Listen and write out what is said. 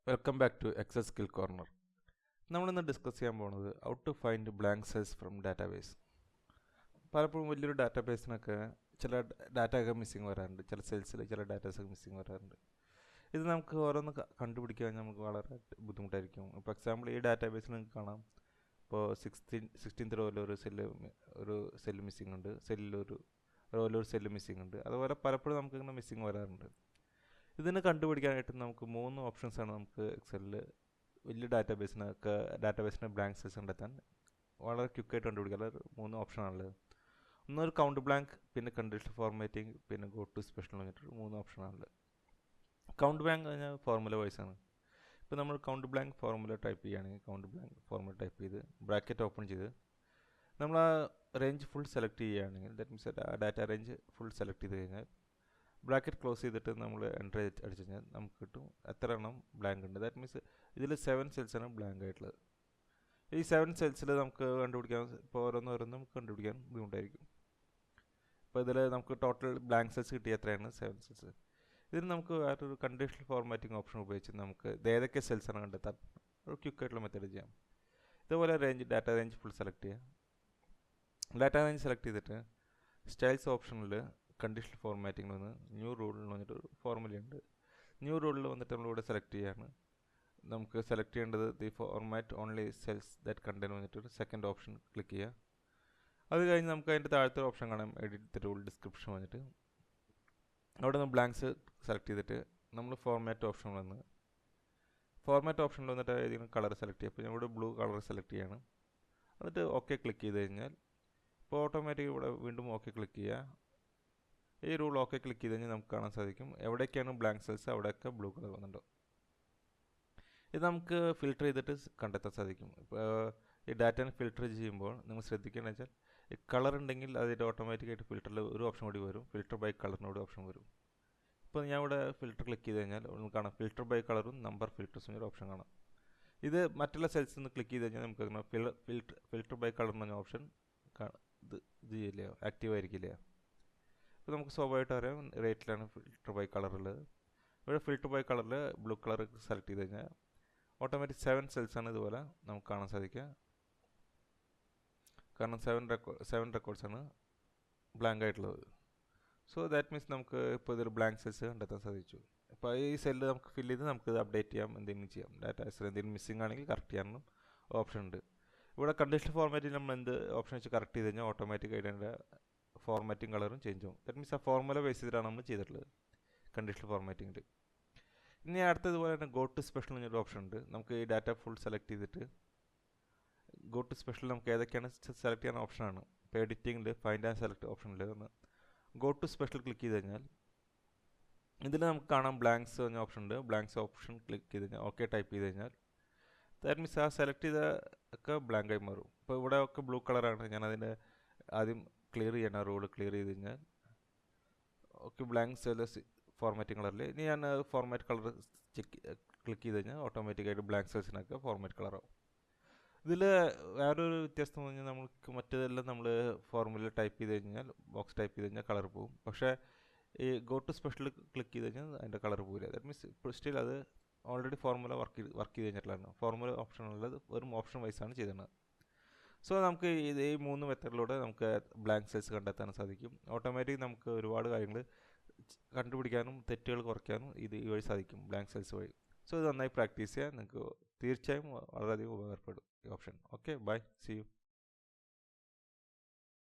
Welcome back to Excel skill corner. നമ്മളിന്ന് discuss ചെയ്യാൻ പോകുന്നത് how to find blank cells from database. പലപ്പോഴും വലിയൊരു ഡാറ്റാബേസിനൊക്കെ ചില ഡാറ്റയൊക്കെ മിസ്സിങ് വരാറുണ്ട്, ചില സെൽസിൽ ചില ഡാറ്റാസൊക്കെ മിസ്സിങ് വരാറുണ്ട്. ഇത് നമുക്ക് ഓരോന്ന് കണ്ടുപിടിക്കാൻ നമുക്ക് വളരെ ബുദ്ധിമുട്ടായിരിക്കും. ഇപ്പോൾ എക്സാമ്പിൾ ഈ ഡാറ്റാബേസിൽ നിങ്ങൾക്ക് കാണാം, ഇപ്പോൾ 16th റോയിൽ ഒരു സെല്ല് മിസ്സിങ് ഉണ്ട്, റോയിലൊരു സെല്ല് മിസ്സിങ് ഉണ്ട്. അതുപോലെ പലപ്പോഴും നമുക്കിങ്ങനെ മിസ്സിങ് വരാറുണ്ട്. ഇതിന് കണ്ടുപിടിക്കാനായിട്ട് നമുക്ക് 3 ഓപ്ഷൻസാണ് നമുക്ക് എക്സലിൽ വലിയ ഡാറ്റാബേസിന് ബ്ലാങ്ക് സെൽസ് കണ്ടെത്താൻ വളരെ ക്വിക്കായിട്ട് കണ്ടുപിടിക്കാൻ 3 ഓപ്ഷനാണുള്ളത്. ഒന്നൊരു കൗണ്ട് ബ്ലാങ്ക്, പിന്നെ കണ്ടീഷണൽ ഫോർമാറ്റിംഗ്, പിന്നെ ഗോ ടു സ്പെഷ്യൽ എന്ന് പറഞ്ഞിട്ട് 3 ഓപ്ഷനാണുള്ളത്. കൗണ്ട് ബ്ലാങ്ക് കഴിഞ്ഞാൽ ഫോർമുല വൈസാണ്. ഇപ്പോൾ നമ്മൾ കൗണ്ട് ബ്ലാങ്ക് ഫോർമുല ടൈപ്പ് ചെയ്യുകയാണെങ്കിൽ കൗണ്ട് ബ്ലാങ്ക് ഫോർമുല ടൈപ്പ് ചെയ്ത് ബ്രാക്കറ്റ് ഓപ്പൺ ചെയ്ത് നമ്മൾ ആ റേഞ്ച് ഫുൾ സെലക്ട് ചെയ്യുകയാണെങ്കിൽ, ദാറ്റ് മീൻസ് ആ ഡാറ്റ റേഞ്ച് ഫുൾ സെലക്ട് ചെയ്ത് കഴിഞ്ഞാൽ ബ്രാക്കറ്റ് ക്ലോസ് ചെയ്തിട്ട് നമ്മൾ എൻ്റർ അടിച്ചു കഴിഞ്ഞാൽ നമുക്ക് കിട്ടും എത്ര എണ്ണം ബ്ലാങ്ക് ഉണ്ട്. ദാറ്റ് മീൻസ് ഇതിൽ 7 സെൽസാണ് ബ്ലാങ്ക് ആയിട്ടുള്ളത്. ഈ 7 സെൽസിൽ നമുക്ക് കണ്ടുപിടിക്കാൻ, ഇപ്പോൾ ഓരോന്നും നമുക്ക് കണ്ടുപിടിക്കാൻ ബുദ്ധിമുട്ടായിരിക്കും. ഇപ്പോൾ ഇതിൽ നമുക്ക് ടോട്ടൽ ബ്ലാങ്ക് സെൽസ് കിട്ടിയ എത്രയാണ് 7 സെൽസ്. ഇതിന് നമുക്ക് വേറൊരു കണ്ടീഷണൽ ഫോർമാറ്റിംഗ് ഓപ്ഷൻ ഉപയോഗിച്ച് നമുക്ക് ഏതൊക്കെ സെൽസാണ് കണ്ടെത്താൻ ഒരു ക്വിക്കായിട്ടുള്ള മെത്തേഡ് ചെയ്യാം. ഇതുപോലെ ഡാറ്റ റേഞ്ച് ഫുൾ സെലക്ട് ചെയ്യാം. ഡാറ്റ റേഞ്ച് സെലക്ട് ചെയ്തിട്ട് സ്റ്റൈൽസ് ഓപ്ഷനിൽ കണ്ടീഷണൽ ഫോർമാറ്റിംഗ് വന്ന് ന്യൂ റൂളിൽ വന്നിട്ടൊരു ഫോർമുലയുണ്ട്. ന്യൂ റൂളിൽ വന്നിട്ട് നമ്മളിവിടെ സെലക്ട് ചെയ്യാണ്. നമുക്ക് സെലക്ട് ചെയ്യേണ്ടത് the format only cells that contain വന്നിട്ടൊരു സെക്കൻഡ് ഓപ്ഷൻ ക്ലിക്ക് ചെയ്യുക. അത് കഴിഞ്ഞ് നമുക്ക് അതിൻ്റെ താഴത്തെ ഓപ്ഷൻ കാണാം, എഡിറ്റ് റൂൾ ഡിസ്ക്രിപ്ഷൻ വന്നിട്ട് അവിടെ നിന്ന് ബ്ലാങ്ക്സ് സെലക്ട് ചെയ്തിട്ട് നമ്മൾ ഫോർമാറ്റ് ഓപ്ഷൻ വന്ന് ഫോർമാറ്റ് ഓപ്ഷനിൽ വന്നിട്ട് ഏതെങ്കിലും കളർ സെലക്ട് ചെയ്യുക. അപ്പോൾ ഞാനിവിടെ ബ്ലൂ കളർ സെലക്ട് ചെയ്യണം. എന്നിട്ട് ഓക്കെ ക്ലിക്ക് ചെയ്ത് കഴിഞ്ഞാൽ ഇപ്പോൾ ഓട്ടോമാറ്റിക് ഇവിടെ വീണ്ടും ഓക്കെ ക്ലിക്ക് ചെയ്യുക. ഈ റൂൾ ഓക്കെ ക്ലിക്ക് ചെയ്ത് കഴിഞ്ഞാൽ നമുക്ക് കാണാൻ സാധിക്കും എവിടെയൊക്കെയാണ് ബ്ലാങ്ക് സെൽസ് അവിടെയൊക്കെ ബ്ലൂ കളർ വന്നിട്ടുണ്ടോ. ഇത് നമുക്ക് ഫിൽറ്റർ ചെയ്തിട്ട് കണ്ടെത്താൻ സാധിക്കും. ഇപ്പോൾ ഈ ഡാറ്റനെ ഫിൽറ്റർ ചെയ്യുമ്പോൾ നിങ്ങൾ ശ്രദ്ധിക്കേണ്ടത് വെച്ചാൽ ഈ കളർ ഉണ്ടെങ്കിൽ അതിൻ്റെ ഓട്ടോമാറ്റിക്കായിട്ട് ഫിൽറ്ററിൽ ഒരു ഓപ്ഷൻ കൂടി വരും, ഫിൽറ്റർ ബൈ കളറിനോട് ഓപ്ഷൻ വരും. ഇപ്പോൾ ഞാൻ ഇവിടെ ഫിൽറ്റർ ക്ലിക്ക് ചെയ്ത് കഴിഞ്ഞാൽ നമുക്ക് കാണാം ഫിൽറ്റർ ബൈ കളറും നമ്പർ ഫിൽറ്റേഴ്സും ഒരു ഓപ്ഷൻ കാണാം. ഇത് മറ്റുള്ള സെൽസിൽ നിന്ന് ക്ലിക്ക് ചെയ്ത് കഴിഞ്ഞാൽ നമുക്ക് ഫിൽറ്റർ ബൈ കളർ എന്ന് പറഞ്ഞ ഓപ്ഷൻ ഇത് ചെയ്യില്ല, ആക്റ്റീവ് ആയിരിക്കില്ല. ഇപ്പോൾ നമുക്ക് സ്വാഭാവികമായിട്ട് അറിയാം റേറ്റിലാണ് ഫിൽറ്റർ ബൈ കളറുള്ളത്. ഇവിടെ ഫിൽറ്റർ ബൈ കളറിൽ ബ്ലൂ കളർ സെലക്ട് ചെയ്ത് കഴിഞ്ഞാൽ ഓട്ടോമാറ്റിക് 7 സെൽസാണ് ഇതുപോലെ നമുക്ക് കാണാൻ സാധിക്കുക. കാരണം 7 റെക്കോർഡ്സാണ് ബ്ലാങ്ക് ആയിട്ടുള്ളത്. സോ ദാറ്റ് മീൻസ് നമുക്ക് ഇപ്പോൾ ഇതൊരു ബ്ലാങ്ക് സെൽസ് കണ്ടെത്താൻ സാധിച്ചു. ഇപ്പോൾ ഈ സെല്ല് നമുക്ക് ഫില്ല് ചെയ്ത് നമുക്കിത് അപ്ഡേറ്റ് ചെയ്യാം, എന്തെങ്കിലും ചെയ്യാം. ഡാറ്റാസിൽ എന്തെങ്കിലും മിസ്സിംഗ് ആണെങ്കിൽ കറക്റ്റ് ചെയ്യാനും ഓപ്ഷൻ ഉണ്ട്. ഇവിടെ കണ്ടീഷണൽ ഫോർമാറ്റിൽ നമ്മൾ എന്ത് ഓപ്ഷൻ വെച്ച് കറക്റ്റ് ചെയ്ത് കഴിഞ്ഞാൽ ഓട്ടോമാറ്റിക്കായിട്ട് അതിൻ്റെ ഫോർമാറ്റിംഗ് കളറും ചേഞ്ച് ആവും. ദാറ്റ് മീൻസ് ആ ഫോർമുല ബേസ് ചെയ്തിട്ടാണ് നമ്മൾ ചെയ്തിട്ടുള്ളത് കണ്ടീഷണൽ ഫോർമാറ്റിംഗിൽ. ഇനി അടുത്തതുപോലെ തന്നെ ഗോ ടു സ്പെഷ്യൽ എന്നൊരു ഓപ്ഷൻ ഉണ്ട്. നമുക്ക് ഈ ഡാറ്റ ഫുൾ സെലക്ട് ചെയ്തിട്ട് ഗോ ടു സ്പെഷ്യൽ നമുക്ക് ഏതൊക്കെയാണ് സെലക്ട് ചെയ്യാൻ ഓപ്ഷനാണ്. ഇപ്പോൾ എഡിറ്റിംഗിൽ ഫൈൻഡ് ആൻഡ് സെലക്ട് ഓപ്ഷനിൽ ഒന്ന് ഗോ ടു സ്പെഷ്യൽ ക്ലിക്ക് ചെയ്ത് കഴിഞ്ഞാൽ ഇതിൽ നമുക്ക് കാണാം ബ്ലാങ്ക്സ് എന്ന ഓപ്ഷൻ ഉണ്ട്. ബ്ലാങ്ക്സ് ഓപ്ഷൻ ക്ലിക്ക് ചെയ്ത് കഴിഞ്ഞാൽ ഓക്കെ ടൈപ്പ് ചെയ്ത് കഴിഞ്ഞാൽ ദാറ്റ് മീൻസ് ആ സെലക്ട് ചെയ്ത ഒക്കെ ബ്ലാങ്കായി മാറും. ഇപ്പോൾ ഇവിടെ ഒക്കെ ബ്ലൂ കളറാണ്. ഞാനതിൻ്റെ ആദ്യം ക്ലിയർ ചെയ്യണം, റൂൾ ക്ലിയർ ചെയ്ത് കഴിഞ്ഞാൽ ഓക്കെ ബ്ലാങ്ക് സെൽസ് ഫോർമാറ്റിംഗ് കളറിൽ. ഇനി ഞാൻ ഫോർമാറ്റ് കളർ ക്ലിക്ക് ചെയ്ത് കഴിഞ്ഞാൽ ഓട്ടോമാറ്റിക്കായിട്ട് ബ്ലാങ്ക് സെൽസിനൊക്കെ ഫോർമാറ്റ് കളറാവും. ഇതിൽ വേറൊരു വ്യത്യാസം എന്ന് പറഞ്ഞാൽ നമുക്ക് മറ്റേതെല്ലാം നമ്മൾ ഫോർമുല ടൈപ്പ് ചെയ്ത് കഴിഞ്ഞാൽ ബോക്സ് ടൈപ്പ് ചെയ്ത് കഴിഞ്ഞാൽ കളർ പോകും. പക്ഷേ ഈ ഗോ ടു സ്പെഷ്യൽ ക്ലിക്ക് ചെയ്ത് കഴിഞ്ഞാൽ അതിൻ്റെ കളർ പോകില്ല. ദാറ്റ് മീൻസ് ഇപ്പോൾ സ്റ്റിൽ അത് ഓൾറെഡി ഫോർമുല വർക്ക് ചെയ്ത് കഴിഞ്ഞിട്ടുള്ളതാണ്. ഫോർമുല ഓപ്ഷനുള്ളത് വെറും ഓപ്ഷൻ വൈസാണ് ചെയ്തിരുന്നത്. സോ നമുക്ക് ഈ 3 മെത്തേഡിലൂടെ നമുക്ക് ബ്ലാങ്ക് സെൽസ് കണ്ടെത്താൻ സാധിക്കും. ഓട്ടോമാറ്റിക് നമുക്ക് ഒരുപാട് കാര്യങ്ങൾ കണ്ടുപിടിക്കാനും തെറ്റുകൾ കുറയ്ക്കാനും ഈ വഴി സാധിക്കും, ബ്ലാങ്ക് സെൽസ് വഴി. സോ ഇത് നന്നായി പ്രാക്ടീസ് ചെയ്യാൻ നിങ്ങൾക്ക് തീർച്ചയായും വളരെയധികം ഉപകാരപ്പെടും ഈ option. Okay, bye, see U.